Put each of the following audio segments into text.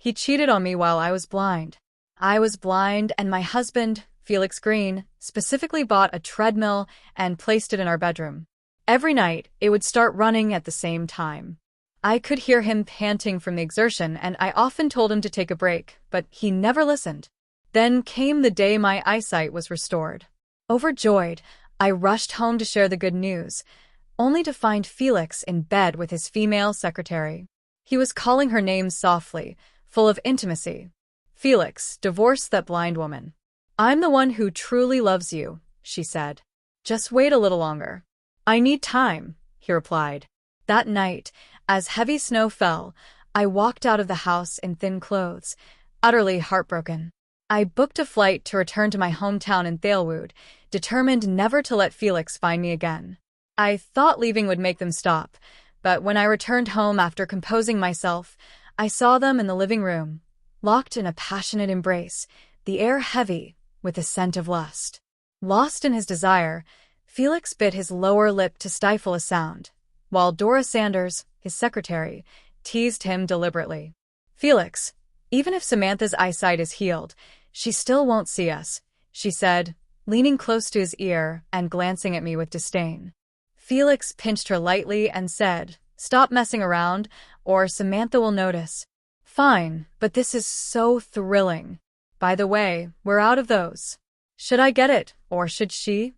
He cheated on me while I was blind. I was blind, and my husband, Felix Green, specifically bought a treadmill and placed it in our bedroom. Every night, it would start running at the same time. I could hear him panting from the exertion, and I often told him to take a break, but he never listened. Then came the day my eyesight was restored. Overjoyed, I rushed home to share the good news, only to find Felix in bed with his female secretary. He was calling her name softly, full of intimacy. "Felix, divorce that blind woman. I'm the one who truly loves you," she said. "Just wait a little longer." "I need time," he replied. That night, as heavy snow fell, I walked out of the house in thin clothes, utterly heartbroken. I booked a flight to return to my hometown in Thalewood, determined never to let Felix find me again. I thought leaving would make them stop, but when I returned home after composing myself, I saw them in the living room, locked in a passionate embrace, the air heavy with the scent of lust. Lost in his desire, Felix bit his lower lip to stifle a sound, while Dora Sanders, his secretary, teased him deliberately. "Felix, even if Samantha's eyesight is healed, she still won't see us," she said, leaning close to his ear and glancing at me with disdain. Felix pinched her lightly and said, "Stop messing around, or Samantha will notice." "Fine, but this is so thrilling. By the way, we're out of those. Should I get it, or should she?"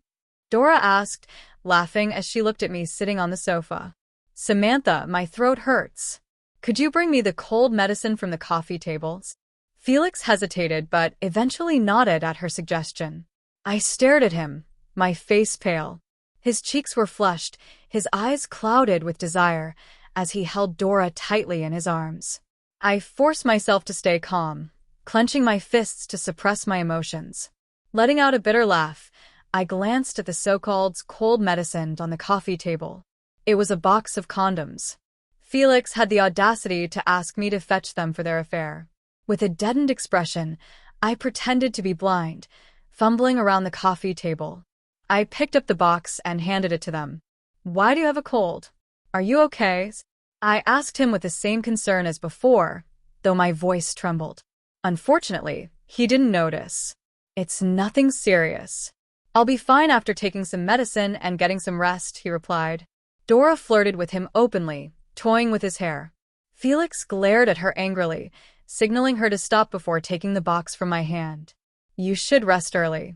Dora asked, laughing as she looked at me sitting on the sofa. "Samantha, my throat hurts. Could you bring me the cold medicine from the coffee tables?" Felix hesitated but eventually nodded at her suggestion. I stared at him, my face pale. His cheeks were flushed, his eyes clouded with desire, as he held Dora tightly in his arms. I forced myself to stay calm, clenching my fists to suppress my emotions. Letting out a bitter laugh, I glanced at the so-called cold medicine on the coffee table. It was a box of condoms. Felix had the audacity to ask me to fetch them for their affair. With a deadened expression, I pretended to be blind, fumbling around the coffee table. I picked up the box and handed it to them. "Why do you have a cold? Are you okay?" I asked him with the same concern as before, though my voice trembled. Unfortunately, he didn't notice. "It's nothing serious. I'll be fine after taking some medicine and getting some rest," he replied. Dora flirted with him openly, toying with his hair. Felix glared at her angrily, signaling her to stop before taking the box from my hand. "You should rest early.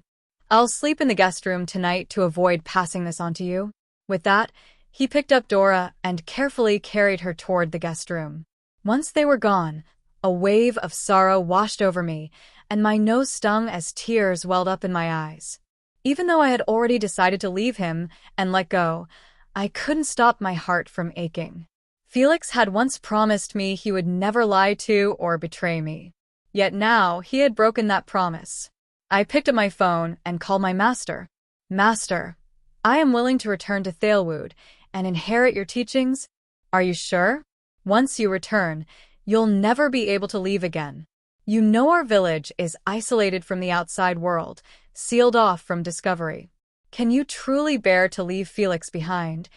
I'll sleep in the guest room tonight to avoid passing this on to you." With that, he picked up Dora and carefully carried her toward the guest room. Once they were gone, a wave of sorrow washed over me, and my nose stung as tears welled up in my eyes. Even though I had already decided to leave him and let go, I couldn't stop my heart from aching. Felix had once promised me he would never lie to or betray me. Yet now he had broken that promise. I picked up my phone and called my master. "Master, I am willing to return to Thalewood and inherit your teachings. Are you sure? Once you return, you'll never be able to leave again. You know our village is isolated from the outside world, sealed off from discovery. Can you truly bear to leave Felix behind?"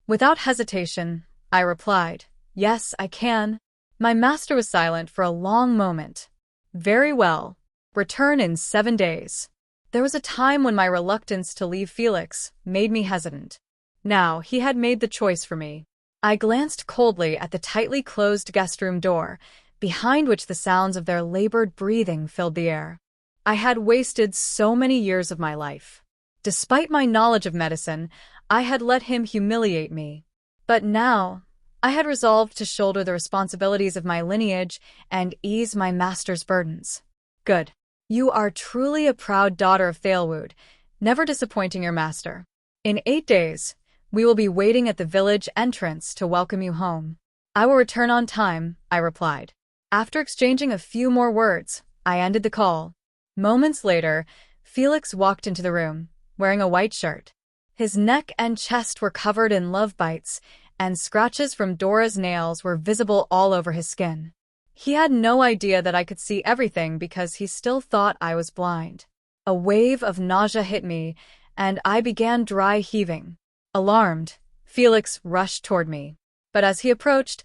Without hesitation, I replied, "Yes, I can." My master was silent for a long moment. "Very well. Return in 7 days." There was a time when my reluctance to leave Felix made me hesitant. Now he had made the choice for me. I glanced coldly at the tightly closed guest room door, behind which the sounds of their labored breathing filled the air. I had wasted so many years of my life. Despite my knowledge of medicine, I had let him humiliate me. But now, I had resolved to shoulder the responsibilities of my lineage and ease my master's burdens. "Good. You are truly a proud daughter of Thalewood, never disappointing your master. In 8 days, we will be waiting at the village entrance to welcome you home." "I will return on time," I replied. After exchanging a few more words, I ended the call. Moments later, Felix walked into the room, wearing a white shirt. His neck and chest were covered in love bites, and scratches from Dora's nails were visible all over his skin. He had no idea that I could see everything because he still thought I was blind. A wave of nausea hit me, and I began dry heaving. Alarmed, Felix rushed toward me. But as he approached,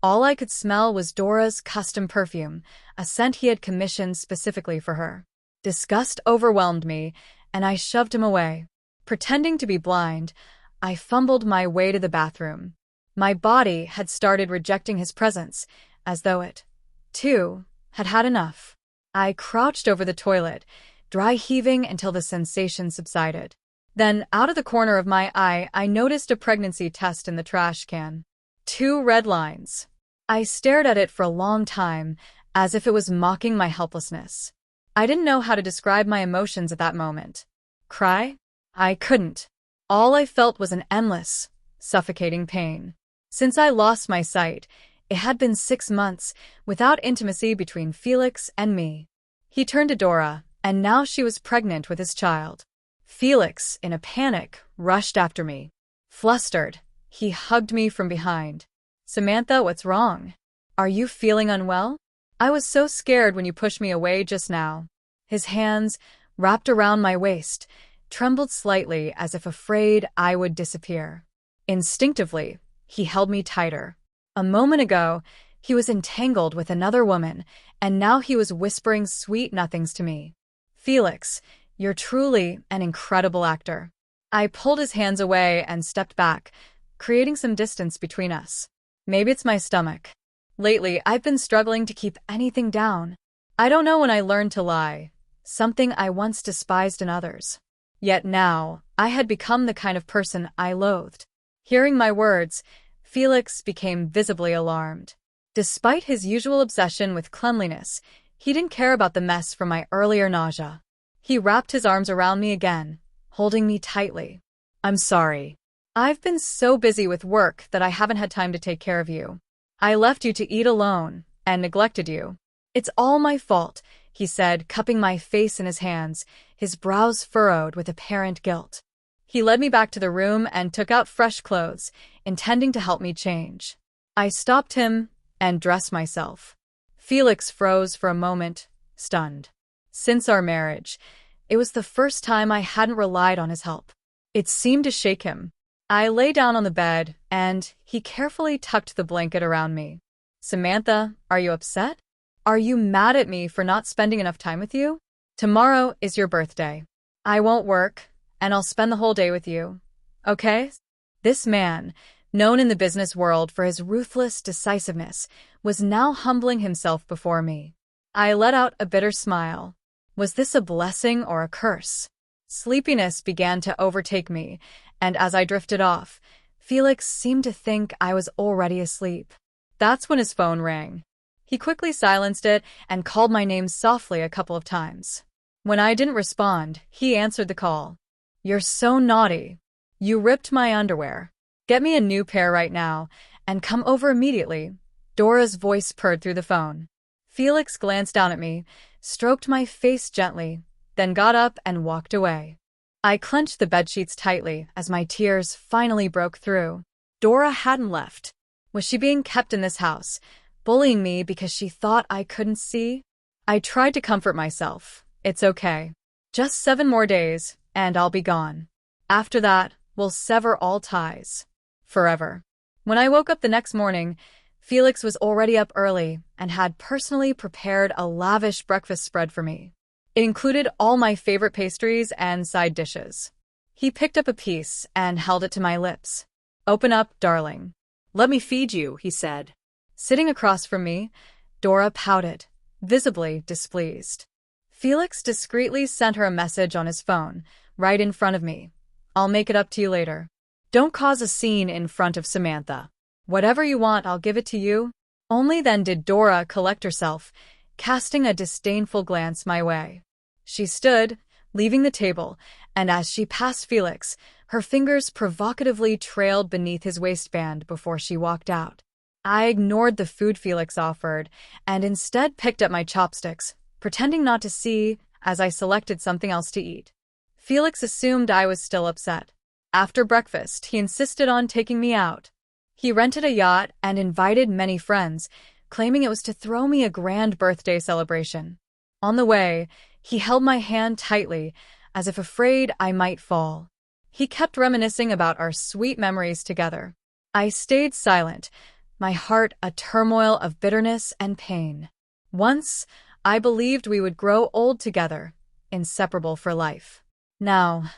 All I could smell was Dora's custom perfume, a scent he had commissioned specifically for her. Disgust overwhelmed me, and I shoved him away. Pretending to be blind, I fumbled my way to the bathroom. My body had started rejecting his presence, as though it, too, had had enough. I crouched over the toilet, dry heaving until the sensation subsided. Then, out of the corner of my eye, I noticed a pregnancy test in the trash can. 2 red lines. I stared at it for a long time, as if it was mocking my helplessness. I didn't know how to describe my emotions at that moment. Cry? I couldn't. All I felt was an endless, suffocating pain. Since I lost my sight, it had been 6 months without intimacy between Felix and me. He turned to Dora, and now she was pregnant with his child. Felix, in a panic, rushed after me. Flustered, he hugged me from behind. Samantha, what's wrong? Are you feeling unwell? I was so scared when you pushed me away just now. His hands, wrapped around my waist, trembled slightly as if afraid I would disappear. Instinctively, he held me tighter. A moment ago, he was entangled with another woman, and now he was whispering sweet nothings to me. Felix, you're truly an incredible actor. I pulled his hands away and stepped back, creating some distance between us. Maybe it's my stomach. Lately, I've been struggling to keep anything down. I don't know when I learned to lie, something I once despised in others. Yet now, I had become the kind of person I loathed. Hearing my words, Felix became visibly alarmed. Despite his usual obsession with cleanliness, he didn't care about the mess from my earlier nausea. He wrapped his arms around me again, holding me tightly. I'm sorry. I've been so busy with work that I haven't had time to take care of you. I left you to eat alone and neglected you. It's all my fault, he said, cupping my face in his hands, his brows furrowed with apparent guilt. He led me back to the room and took out fresh clothes, intending to help me change. I stopped him and dressed myself. Felix froze for a moment, stunned. Since our marriage, it was the first time I hadn't relied on his help. It seemed to shake him. I lay down on the bed, and he carefully tucked the blanket around me. Samantha, are you upset? Are you mad at me for not spending enough time with you? Tomorrow is your birthday. I won't work, and I'll spend the whole day with you. Okay? This man, known in the business world for his ruthless decisiveness, was now humbling himself before me. I let out a bitter smile. Was this a blessing or a curse? Sleepiness began to overtake me, and as I drifted off, Felix seemed to think I was already asleep. That's when his phone rang. He quickly silenced it and called my name softly a couple of times. When I didn't respond, he answered the call. You're so naughty. You ripped my underwear. Get me a new pair right now, and come over immediately. Dora's voice purred through the phone. Felix glanced down at me, stroked my face gently, then got up and walked away. I clenched the bedsheets tightly as my tears finally broke through. Dora hadn't left. Was she being kept in this house, bullying me because she thought I couldn't see? I tried to comfort myself. It's okay. Just 7 more days, and I'll be gone. After that, we'll sever all ties. Forever. When I woke up the next morning, Felix was already up early and had personally prepared a lavish breakfast spread for me. It included all my favorite pastries and side dishes. He picked up a piece and held it to my lips. Open up, darling. Let me feed you, he said. Sitting across from me, Dora pouted, visibly displeased. Felix discreetly sent her a message on his phone, right in front of me. I'll make it up to you later. Don't cause a scene in front of Samantha. Whatever you want, I'll give it to you. Only then did Dora collect herself, casting a disdainful glance my way. She stood, leaving the table, and as she passed Felix, her fingers provocatively trailed beneath his waistband before she walked out. I ignored the food Felix offered, and instead picked up my chopsticks, pretending not to see as I selected something else to eat. Felix assumed I was still upset. After breakfast, he insisted on taking me out. He rented a yacht and invited many friends, claiming it was to throw me a grand birthday celebration. On the way, he held my hand tightly, as if afraid I might fall. He kept reminiscing about our sweet memories together. I stayed silent, my heart a turmoil of bitterness and pain. Once, I believed we would grow old together, inseparable for life. Now,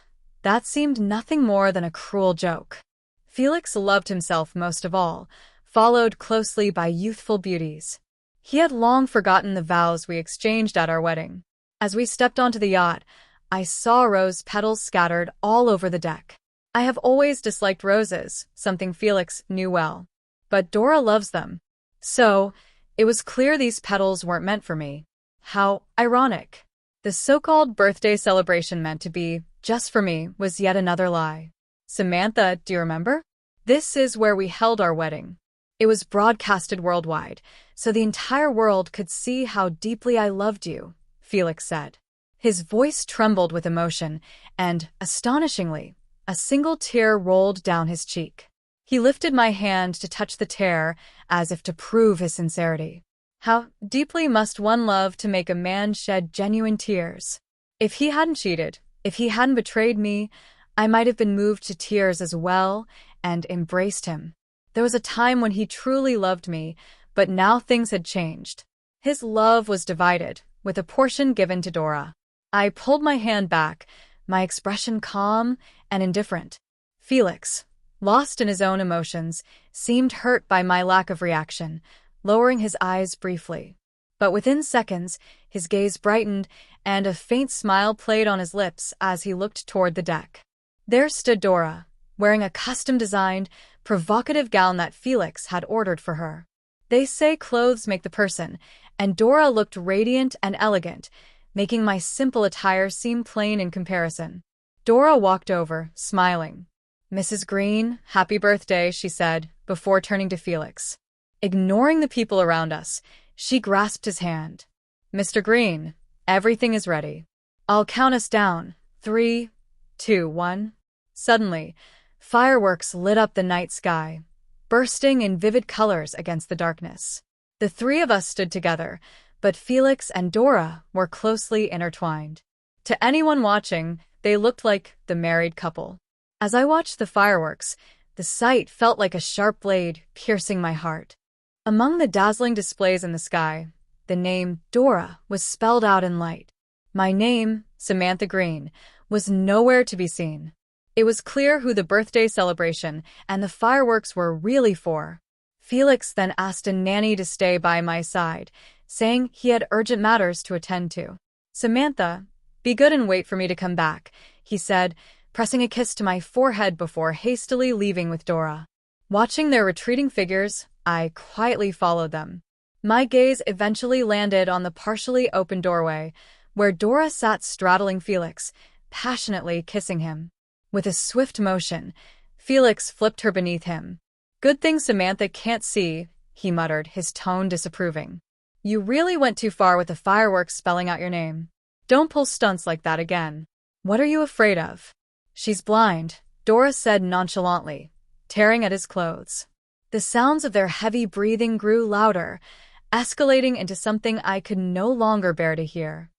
that seemed nothing more than a cruel joke. Felix loved himself most of all, followed closely by youthful beauties. He had long forgotten the vows we exchanged at our wedding. As we stepped onto the yacht, I saw rose petals scattered all over the deck. I have always disliked roses, something Felix knew well. But Dora loves them. So, it was clear these petals weren't meant for me. How ironic. The so-called birthday celebration meant to be just for me was yet another lie. Samantha, do you remember? This is where we held our wedding. It was broadcasted worldwide, so the entire world could see how deeply I loved you, Felix said. His voice trembled with emotion, and, astonishingly, a single tear rolled down his cheek. He lifted my hand to touch the tear, as if to prove his sincerity. How deeply must one love to make a man shed genuine tears? If he hadn't cheated, if he hadn't betrayed me, I might have been moved to tears as well and embraced him. There was a time when he truly loved me, but now things had changed. His love was divided, with a portion given to Dora. I pulled my hand back, my expression calm and indifferent. Felix, lost in his own emotions, seemed hurt by my lack of reaction, lowering his eyes briefly. But within seconds, his gaze brightened, and a faint smile played on his lips as he looked toward the deck. There stood Dora, wearing a custom-designed, provocative gown that Felix had ordered for her. They say clothes make the person, and Dora looked radiant and elegant, making my simple attire seem plain in comparison. Dora walked over, smiling. "Mrs. Green, happy birthday," she said, before turning to Felix. Ignoring the people around us, she grasped his hand. "Mr. Green, everything is ready. I'll count us down. 3, 2, 1. Suddenly, fireworks lit up the night sky, bursting in vivid colors against the darkness. The three of us stood together, but Felix and Dora were closely intertwined. To anyone watching, they looked like the married couple. As I watched the fireworks, the sight felt like a sharp blade piercing my heart. Among the dazzling displays in the sky, the name Dora was spelled out in light. My name, Samantha Green, was nowhere to be seen. It was clear who the birthday celebration and the fireworks were really for. Felix then asked a nanny to stay by my side, saying he had urgent matters to attend to. "Samantha, be good and wait for me to come back," he said, pressing a kiss to my forehead before hastily leaving with Dora. Watching their retreating figures, I quietly followed them. My gaze eventually landed on the partially open doorway, where Dora sat straddling Felix, passionately kissing him. With a swift motion, Felix flipped her beneath him. "Good thing Samantha can't see," he muttered, his tone disapproving. "You really went too far with the fireworks spelling out your name. Don't pull stunts like that again. What are you afraid of?" "She's blind," Dora said nonchalantly, tearing at his clothes. The sounds of their heavy breathing grew louder, escalating into something I could no longer bear to hear.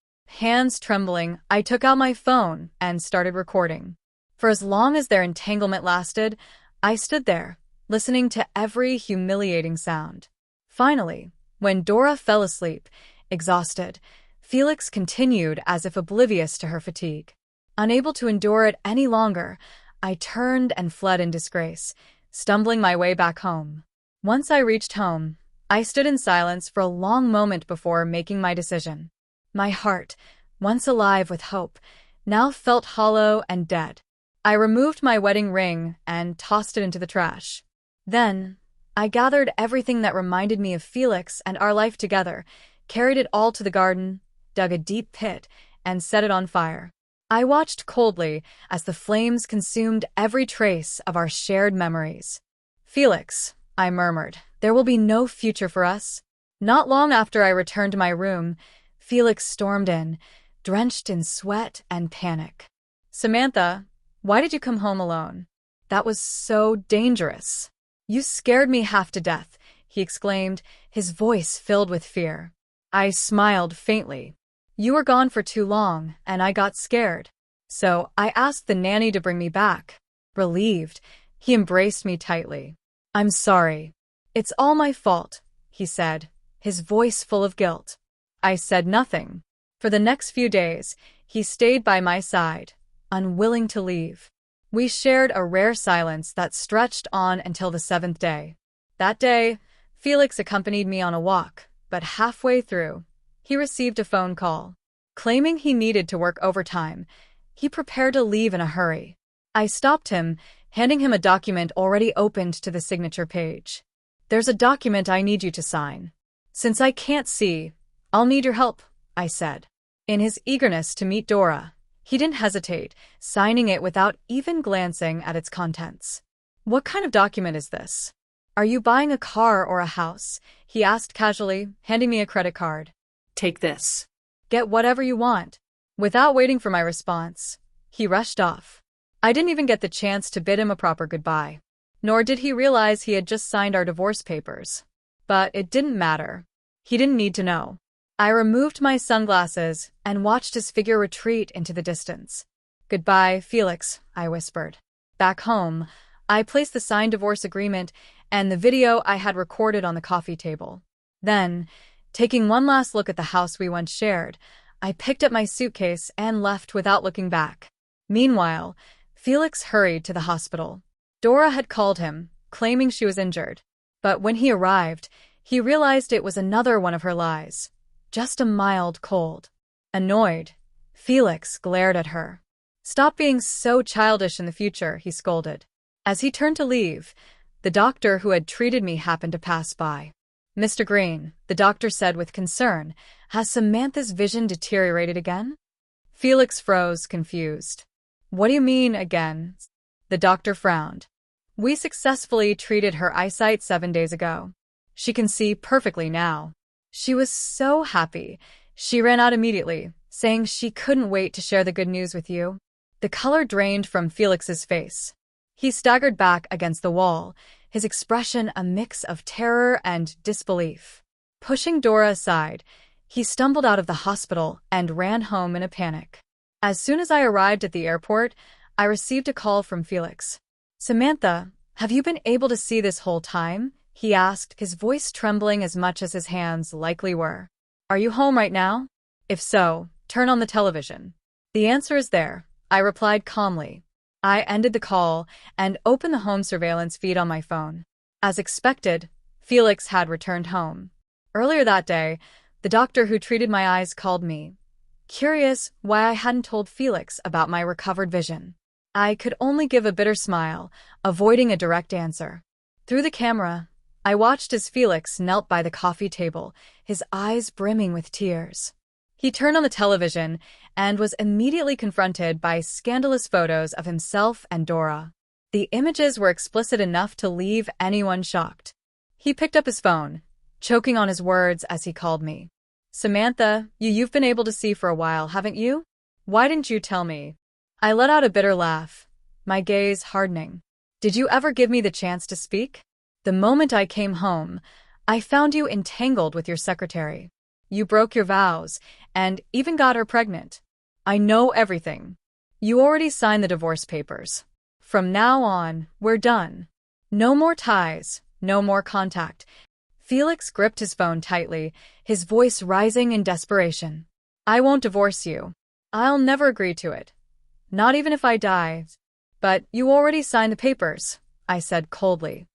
Hands trembling, I took out my phone and started recording. For as long as their entanglement lasted, I stood there, listening to every humiliating sound. Finally, when Dora fell asleep, exhausted, Felix continued as if oblivious to her fatigue. Unable to endure it any longer, I turned and fled in disgrace, stumbling my way back home. Once I reached home, I stood in silence for a long moment before making my decision. My heart, once alive with hope, now felt hollow and dead. I removed my wedding ring and tossed it into the trash. Then, I gathered everything that reminded me of Felix and our life together, carried it all to the garden, dug a deep pit, and set it on fire. I watched coldly as the flames consumed every trace of our shared memories. "Felix," I murmured, "there will be no future for us." Not long after I returned to my room, Felix stormed in, drenched in sweat and panic. "Samantha, why did you come home alone? That was so dangerous. You scared me half to death," he exclaimed, his voice filled with fear. I smiled faintly. "You were gone for too long, and I got scared. So I asked the nanny to bring me back." Relieved, he embraced me tightly. "I'm sorry. "It's all my fault," he said, his voice full of guilt. I said nothing. For the next few days, he stayed by my side, unwilling to leave. We shared a rare silence that stretched on until the 7th day. That day, Felix accompanied me on a walk, but halfway through, he received a phone call. Claiming he needed to work overtime, he prepared to leave in a hurry. I stopped him, handing him a document already opened to the signature page. "There's a document I need you to sign. Since I can't see, I'll need your help," I said. In his eagerness to meet Dora, he didn't hesitate, signing it without even glancing at its contents. "What kind of document is this? Are you buying a car or a house?" he asked casually, handing me a credit card. "Take this. Get whatever you want." Without waiting for my response, he rushed off. I didn't even get the chance to bid him a proper goodbye. Nor did he realize he had just signed our divorce papers. But it didn't matter. He didn't need to know. I removed my sunglasses and watched his figure retreat into the distance. "Goodbye, Felix," I whispered. Back home, I placed the signed divorce agreement and the video I had recorded on the coffee table. Then, taking one last look at the house we once shared, I picked up my suitcase and left without looking back. Meanwhile, Felix hurried to the hospital. Dora had called him, claiming she was injured. But when he arrived, he realized it was another one of her lies. Just a mild cold. Annoyed, Felix glared at her. "Stop being so childish in the future," he scolded. As he turned to leave, the doctor who had treated me happened to pass by. "Mr. Green," the doctor said with concern, "has Samantha's vision deteriorated again?" Felix froze, confused. "What do you mean, again?" The doctor frowned. "We successfully treated her eyesight 7 days ago. She can see perfectly now." She was so happy. She ran out immediately, saying she couldn't wait to share the good news with you. The color drained from Felix's face. He staggered back against the wall, his expression a mix of terror and disbelief. Pushing Dora aside, he stumbled out of the hospital and ran home in a panic. As soon as I arrived at the airport, I received a call from Felix. "Samantha, have you been able to see this whole time?" he asked, his voice trembling as much as his hands likely were. "Are you home right now? If so, turn on the television." "The answer is there," I replied calmly. I ended the call and opened the home surveillance feed on my phone. As expected, Felix had returned home. Earlier that day, the doctor who treated my eyes called me, curious why I hadn't told Felix about my recovered vision. I could only give a bitter smile, avoiding a direct answer. Through the camera, I watched as Felix knelt by the coffee table, his eyes brimming with tears. He turned on the television and was immediately confronted by scandalous photos of himself and Dora. The images were explicit enough to leave anyone shocked. He picked up his phone, choking on his words as he called me. "Samantha, you've been able to see for a while, haven't you? Why didn't you tell me?" I let out a bitter laugh, my gaze hardening. "Did you ever give me the chance to speak? The moment I came home, I found you entangled with your secretary. You broke your vows, and even got her pregnant. I know everything. You already signed the divorce papers. From now on, we're done. No more ties, no more contact." Felix gripped his phone tightly, his voice rising in desperation. "I won't divorce you. I'll never agree to it. Not even if I die." "But you already signed the papers," I said coldly.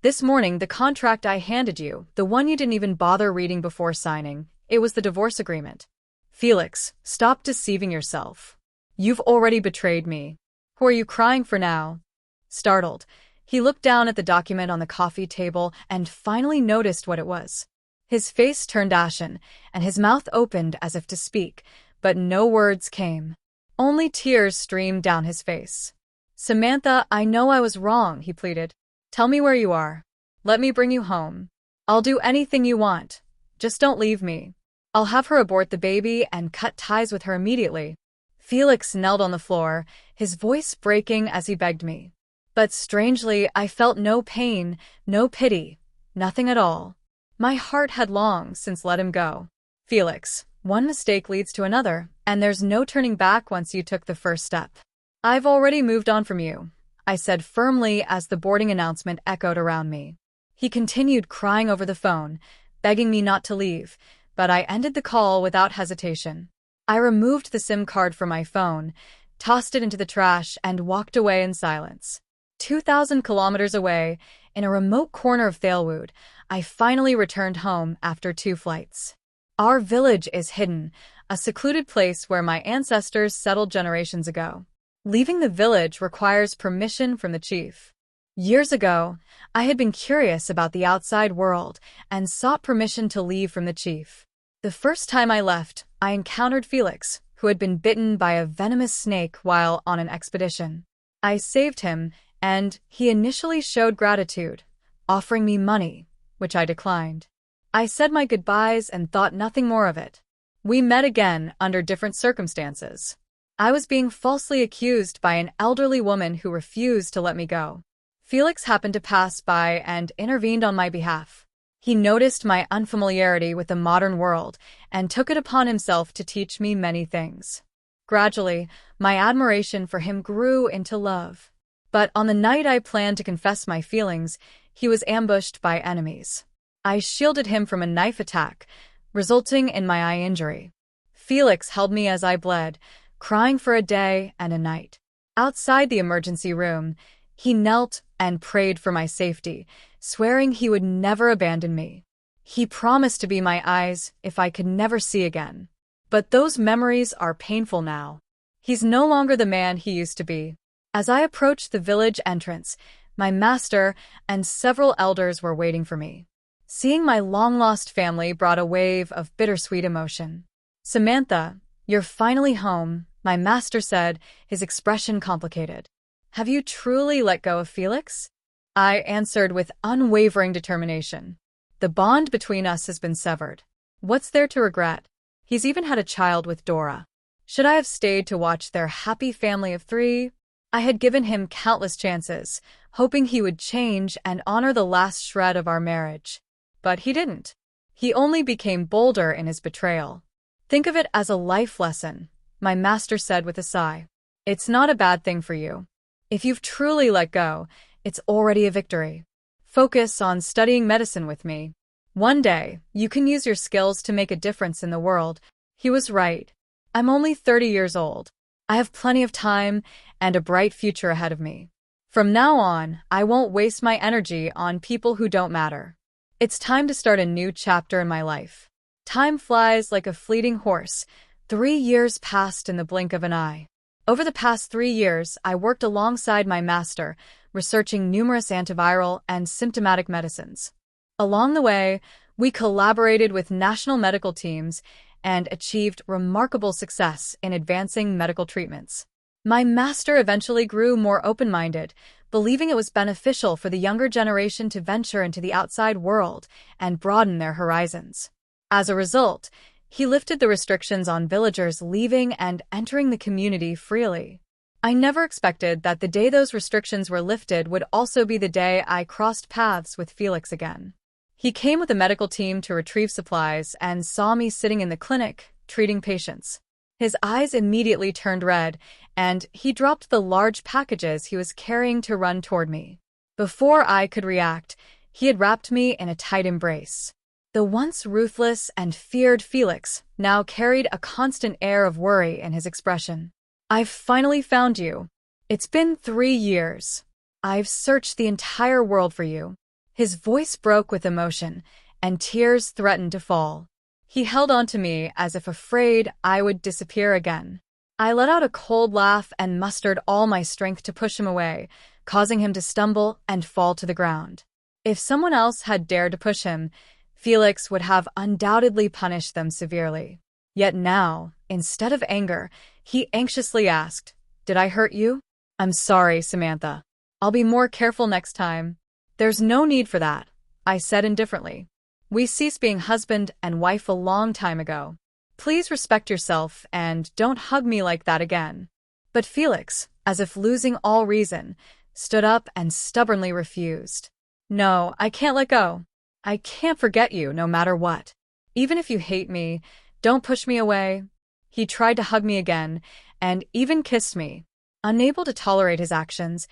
"This morning, the contract I handed you, the one you didn't even bother reading before signing, it was the divorce agreement." "Felix, stop deceiving yourself. You've already betrayed me. Who are you crying for now?" Startled, he looked down at the document on the coffee table and finally noticed what it was. His face turned ashen, and his mouth opened as if to speak, but no words came. Only tears streamed down his face. "Samantha, I know I was wrong," he pleaded. "Tell me where you are. Let me bring you home. I'll do anything you want. Just don't leave me. I'll have her abort the baby and cut ties with her immediately." Felix knelt on the floor, his voice breaking as he begged me. But strangely, I felt no pain, no pity, nothing at all. My heart had long since let him go. "Felix, one mistake leads to another, and there's no turning back once you took the first step. I've already moved on from you," I said firmly as the boarding announcement echoed around me. He continued crying over the phone, begging me not to leave, but I ended the call without hesitation. I removed the SIM card from my phone, tossed it into the trash, and walked away in silence. 2,000 kilometers away, in a remote corner of Thalwood, I finally returned home after 2 flights. Our village is hidden, a secluded place where my ancestors settled generations ago. Leaving the village requires permission from the chief. Years ago, I had been curious about the outside world and sought permission to leave from the chief. The first time I left, I encountered Felix, who had been bitten by a venomous snake while on an expedition. I saved him, and he initially showed gratitude, offering me money, which I declined. I said my goodbyes and thought nothing more of it. We met again under different circumstances. I was being falsely accused by an elderly woman who refused to let me go. Felix happened to pass by and intervened on my behalf. He noticed my unfamiliarity with the modern world and took it upon himself to teach me many things. Gradually, my admiration for him grew into love. But on the night I planned to confess my feelings, he was ambushed by enemies. I shielded him from a knife attack, resulting in my eye injury. Felix held me as I bled, crying for a day and a night. Outside the emergency room, he knelt and prayed for my safety, swearing he would never abandon me. He promised to be my eyes if I could never see again. But those memories are painful now. He's no longer the man he used to be. As I approached the village entrance, my master and several elders were waiting for me. Seeing my long-lost family brought a wave of bittersweet emotion. "Samantha, you're finally home," my master said, his expression complicated. "Have you truly let go of Felix?" I answered with unwavering determination. "The bond between us has been severed. What's there to regret? He's even had a child with Dora. Should I have stayed to watch their happy family of 3? I had given him countless chances, hoping he would change and honor the last shred of our marriage. But he didn't. He only became bolder in his betrayal. Think of it as a life lesson," my master said with a sigh. "It's not a bad thing for you. If you've truly let go, it's already a victory. Focus on studying medicine with me. One day, you can use your skills to make a difference in the world." He was right. I'm only 30 years old. I have plenty of time and a bright future ahead of me. From now on, I won't waste my energy on people who don't matter. It's time to start a new chapter in my life. Time flies like a fleeting horse. 3 years passed in the blink of an eye. Over the past 3 years, I worked alongside my master, researching numerous antiviral and symptomatic medicines. Along the way, we collaborated with national medical teams and achieved remarkable success in advancing medical treatments. My master eventually grew more open-minded, believing it was beneficial for the younger generation to venture into the outside world and broaden their horizons. As a result, he lifted the restrictions on villagers leaving and entering the community freely. I never expected that the day those restrictions were lifted would also be the day I crossed paths with Felix again. He came with a medical team to retrieve supplies and saw me sitting in the clinic, treating patients. His eyes immediately turned red, and he dropped the large packages he was carrying to run toward me. Before I could react, he had wrapped me in a tight embrace. The once ruthless and feared Felix now carried a constant air of worry in his expression. "I've finally found you. It's been 3 years. I've searched the entire world for you." His voice broke with emotion, and tears threatened to fall. He held on to me as if afraid I would disappear again. I let out a cold laugh and mustered all my strength to push him away, causing him to stumble and fall to the ground. If someone else had dared to push him, Felix would have undoubtedly punished them severely. Yet now, instead of anger, he anxiously asked, "Did I hurt you?" "I'm sorry, Samantha. I'll be more careful next time." "There's no need for that," I said indifferently. "We ceased being husband and wife a long time ago. Please respect yourself and don't hug me like that again." But Felix, as if losing all reason, stood up and stubbornly refused. "No, I can't let go. I can't forget you no matter what. Even if you hate me, don't push me away." He tried to hug me again and even kissed me. Unable to tolerate his actions,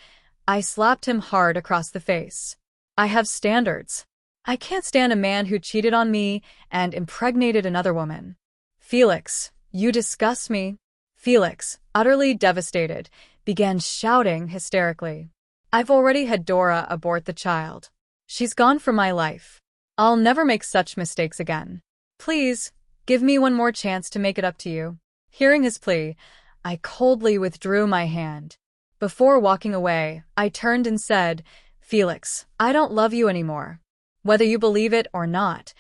I slapped him hard across the face. I have standards. I can't stand a man who cheated on me and impregnated another woman. Felix, you disgust me. Felix, utterly devastated, began shouting hysterically. I've already had Dora abort the child. She's gone from my life. I'll never make such mistakes again. Please, give me one more chance to make it up to you. Hearing his plea, I coldly withdrew my hand. Before walking away, I turned and said, Felix, I don't love you anymore. Whether you believe it or not,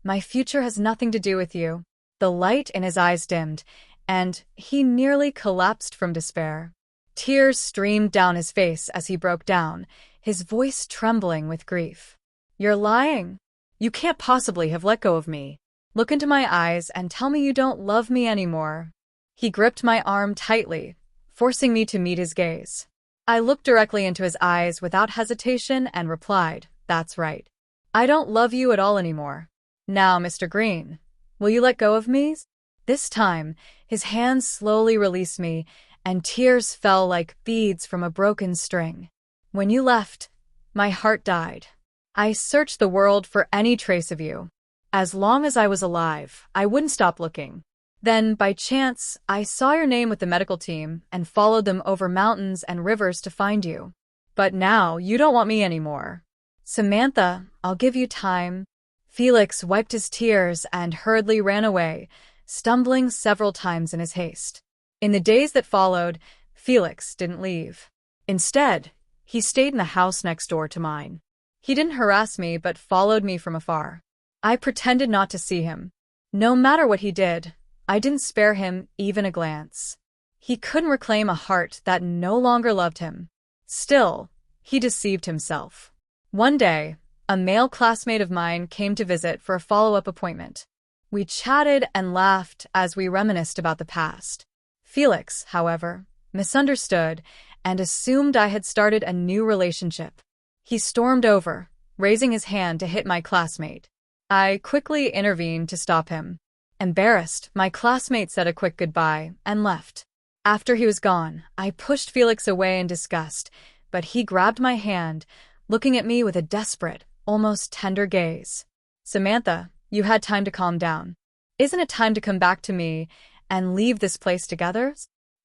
my future has nothing to do with you. The light in his eyes dimmed, and he nearly collapsed from despair. Tears streamed down his face as he broke down, his voice trembling with grief. You're lying. You can't possibly have let go of me. Look into my eyes and tell me you don't love me anymore. He gripped my arm tightly, forcing me to meet his gaze. I looked directly into his eyes without hesitation and replied, That's right. I don't love you at all anymore. Now, Mr. Green, will you let go of me? This time, his hands slowly released me, and tears fell like beads from a broken string. When you left, my heart died. I searched the world for any trace of you. As long as I was alive, I wouldn't stop looking. Then, by chance, I saw your name with the medical team and followed them over mountains and rivers to find you. But now, you don't want me anymore. Samantha, I'll give you time. Felix wiped his tears and hurriedly ran away, stumbling several times in his haste. In the days that followed, Felix didn't leave. Instead, he stayed in the house next door to mine. He didn't harass me but followed me from afar. I pretended not to see him. No matter what he did, I didn't spare him even a glance. He couldn't reclaim a heart that no longer loved him. Still, he deceived himself. One day, a male classmate of mine came to visit for a follow-up appointment. We chatted and laughed as we reminisced about the past. Felix, however, misunderstood and assumed I had started a new relationship. He stormed over, raising his hand to hit my classmate. I quickly intervened to stop him. Embarrassed, my classmate said a quick goodbye and left. After he was gone, I pushed Felix away in disgust, but he grabbed my hand, looking at me with a desperate, almost tender gaze. Samantha, you had time to calm down. Isn't it time to come back to me and leave this place together?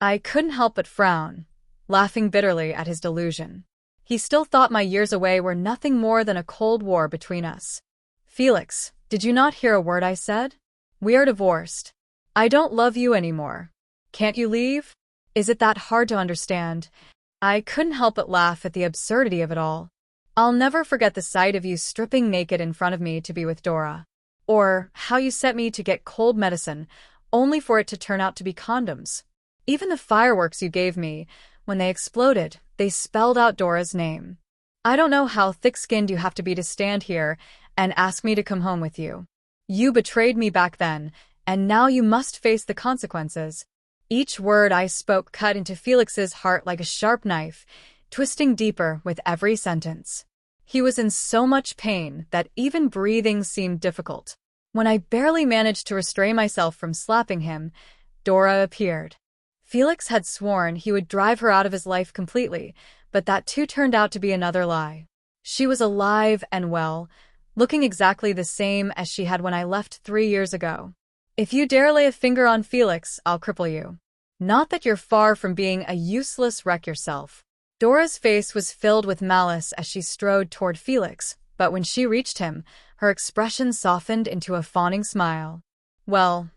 I couldn't help but frown, laughing bitterly at his delusion. He still thought my years away were nothing more than a cold war between us. Felix, did you not hear a word I said? We are divorced. I don't love you anymore. Can't you leave? Is it that hard to understand? I couldn't help but laugh at the absurdity of it all. I'll never forget the sight of you stripping naked in front of me to be with Dora. Or how you set me to get cold medicine, only for it to turn out to be condoms. Even the fireworks you gave me, when they exploded, they spelled out Dora's name. I don't know how thick-skinned you have to be to stand here and ask me to come home with you. You betrayed me back then, and now you must face the consequences. Each word I spoke cut into Felix's heart like a sharp knife, twisting deeper with every sentence. He was in so much pain that even breathing seemed difficult. When I barely managed to restrain myself from slapping him, Dora appeared. Felix had sworn he would drive her out of his life completely, but that too turned out to be another lie. She was alive and well, looking exactly the same as she had when I left 3 years ago. If you dare lay a finger on Felix, I'll cripple you. Not that you're far from being a useless wreck yourself. Dora's face was filled with malice as she strode toward Felix, but when she reached him, her expression softened into a fawning smile. Well,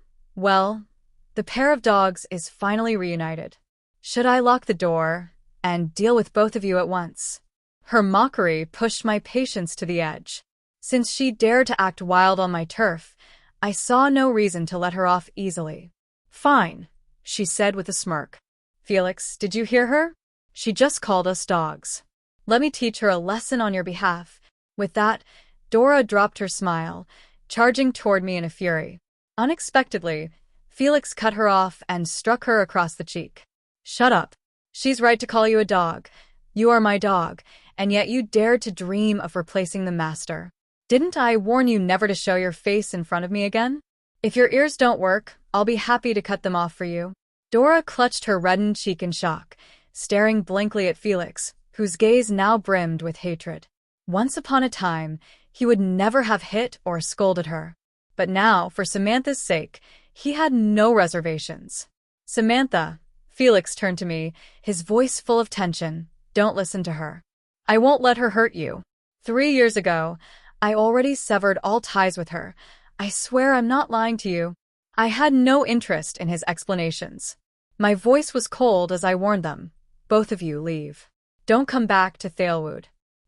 the pair of dogs is finally reunited. Should I lock the door and deal with both of you at once? Her mockery pushed my patience to the edge. Since she dared to act wild on my turf, I saw no reason to let her off easily. Fine, she said with a smirk. Felix, did you hear her? She just called us dogs. Let me teach her a lesson on your behalf. With that, Dora dropped her smile, charging toward me in a fury. Unexpectedly, Felix cut her off and struck her across the cheek. Shut up. She's right to call you a dog. You are my dog, and yet you dared to dream of replacing the master. Didn't I warn you never to show your face in front of me again? If your ears don't work, I'll be happy to cut them off for you. Dora clutched her reddened cheek in shock, staring blankly at Felix, whose gaze now brimmed with hatred. Once upon a time, he would never have hit or scolded her. But now, for Samantha's sake, he had no reservations. "Samantha," Felix turned to me, his voice full of tension, "don't listen to her. I won't let her hurt you. 3 years ago, I already severed all ties with her. I swear I'm not lying to you." I had no interest in his explanations. My voice was cold as I warned them. "Both of you leave. Don't come back to Thalewood.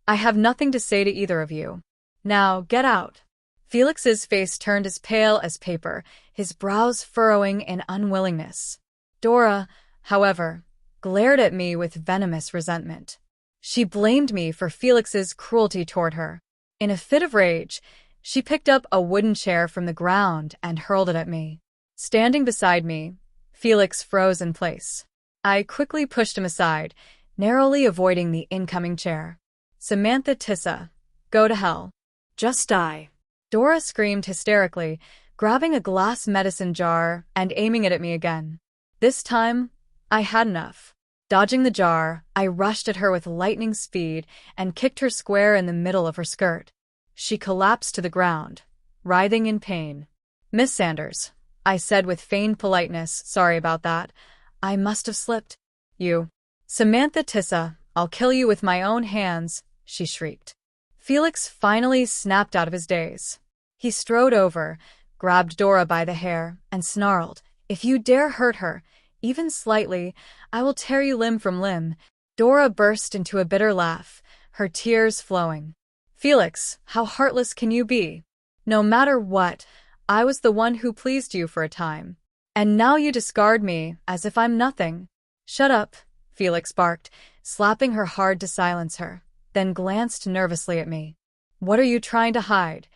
I have nothing to say to either of you. Now, get out." Felix's face turned as pale as paper, his brows furrowing in unwillingness. Dora, however, glared at me with venomous resentment. She blamed me for Felix's cruelty toward her. In a fit of rage, she picked up a wooden chair from the ground and hurled it at me. Standing beside me, Felix froze in place. I quickly pushed him aside, narrowly avoiding the incoming chair. "Samantha Tissa, go to hell. Just die." Dora screamed hysterically, grabbing a glass medicine jar and aiming it at me again. This time, I had enough. Dodging the jar, I rushed at her with lightning speed and kicked her square in the middle of her skirt. She collapsed to the ground, writhing in pain. "Miss Sanders," I said with feigned politeness, "sorry about that. I must have slipped." "You, Samantha Tissa, I'll kill you with my own hands," she shrieked. Felix finally snapped out of his daze. He strode over, grabbed Dora by the hair, and snarled, "If you dare hurt her, even slightly, I will tear you limb from limb." Dora burst into a bitter laugh, her tears flowing. "Felix, how heartless can you be? No matter what, I was the one who pleased you for a time. And now you discard me as if I'm nothing." "Shut up," Felix barked, slapping her hard to silence her, then glanced nervously at me. "What are you trying to hide?"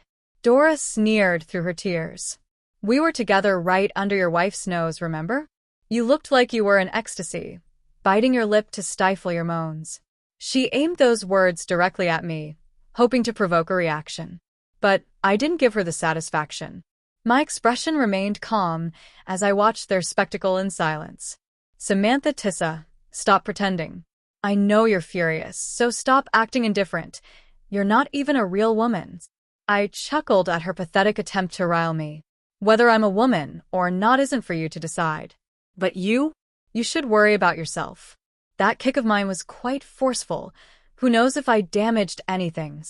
Dora sneered through her tears. "We were together right under your wife's nose, remember? You looked like you were in ecstasy, biting your lip to stifle your moans." She aimed those words directly at me, hoping to provoke a reaction. But I didn't give her the satisfaction. My expression remained calm as I watched their spectacle in silence. "Samantha Tissa, stop pretending. I know you're furious, so stop acting indifferent. You're not even a real woman." I chuckled at her pathetic attempt to rile me. "Whether I'm a woman or not isn't for you to decide. But you should worry about yourself." That kick of mine was quite forceful. Who knows if I damaged anything?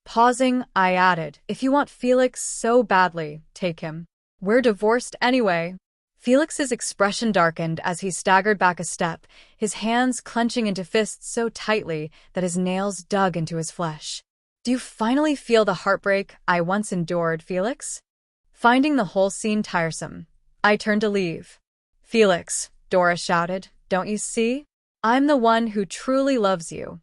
Pausing, I added, "If you want Felix so badly, take him. We're divorced anyway." Felix's expression darkened as he staggered back a step, his hands clenching into fists so tightly that his nails dug into his flesh. "Do you finally feel the heartbreak I once endured, Felix?" Finding the whole scene tiresome, I turned to leave. "Felix," Dora shouted, "don't you see? I'm the one who truly loves you."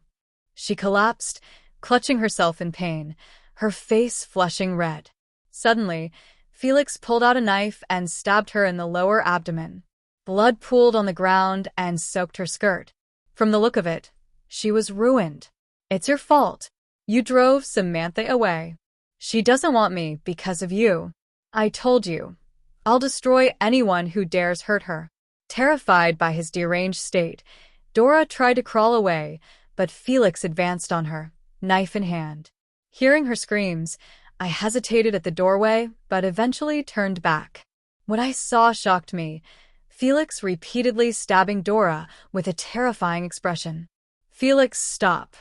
She collapsed, clutching herself in pain, her face flushing red. Suddenly, Felix pulled out a knife and stabbed her in the lower abdomen. Blood pooled on the ground and soaked her skirt. From the look of it, she was ruined. "It's your fault. You drove Samantha away. She doesn't want me because of you. I told you. I'll destroy anyone who dares hurt her." Terrified by his deranged state, Dora tried to crawl away, but Felix advanced on her, knife in hand. Hearing her screams, I hesitated at the doorway, but eventually turned back. What I saw shocked me. Felix repeatedly stabbing Dora with a terrifying expression. "Felix, stop.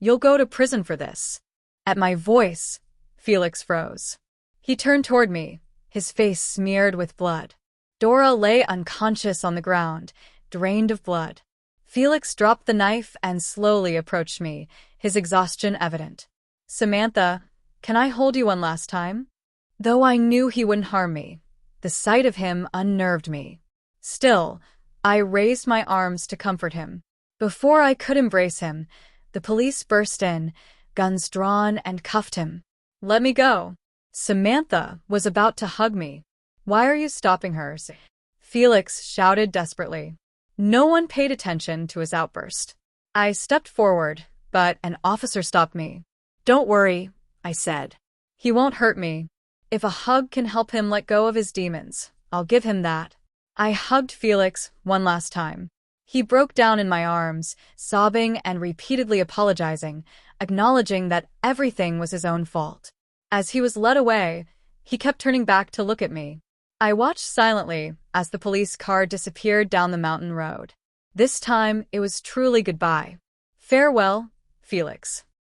You'll go to prison for this." At my voice, Felix froze. He turned toward me, his face smeared with blood. Dora lay unconscious on the ground, drained of blood. Felix dropped the knife and slowly approached me, his exhaustion evident. "Samantha, can I hold you one last time?" Though I knew he wouldn't harm me, the sight of him unnerved me. Still, I raised my arms to comfort him. Before I could embrace him, the police burst in, guns drawn, and cuffed him. "Let me go." Samantha was about to hug me. "Why are you stopping her?" Felix shouted desperately. No one paid attention to his outburst. I stepped forward, but an officer stopped me. "Don't worry," I said. "He won't hurt me. If a hug can help him let go of his demons, I'll give him that." I hugged Felix one last time. He broke down in my arms, sobbing and repeatedly apologizing, acknowledging that everything was his own fault. As he was led away, he kept turning back to look at me. I watched silently as the police car disappeared down the mountain road. This time, it was truly goodbye. Farewell, Felix.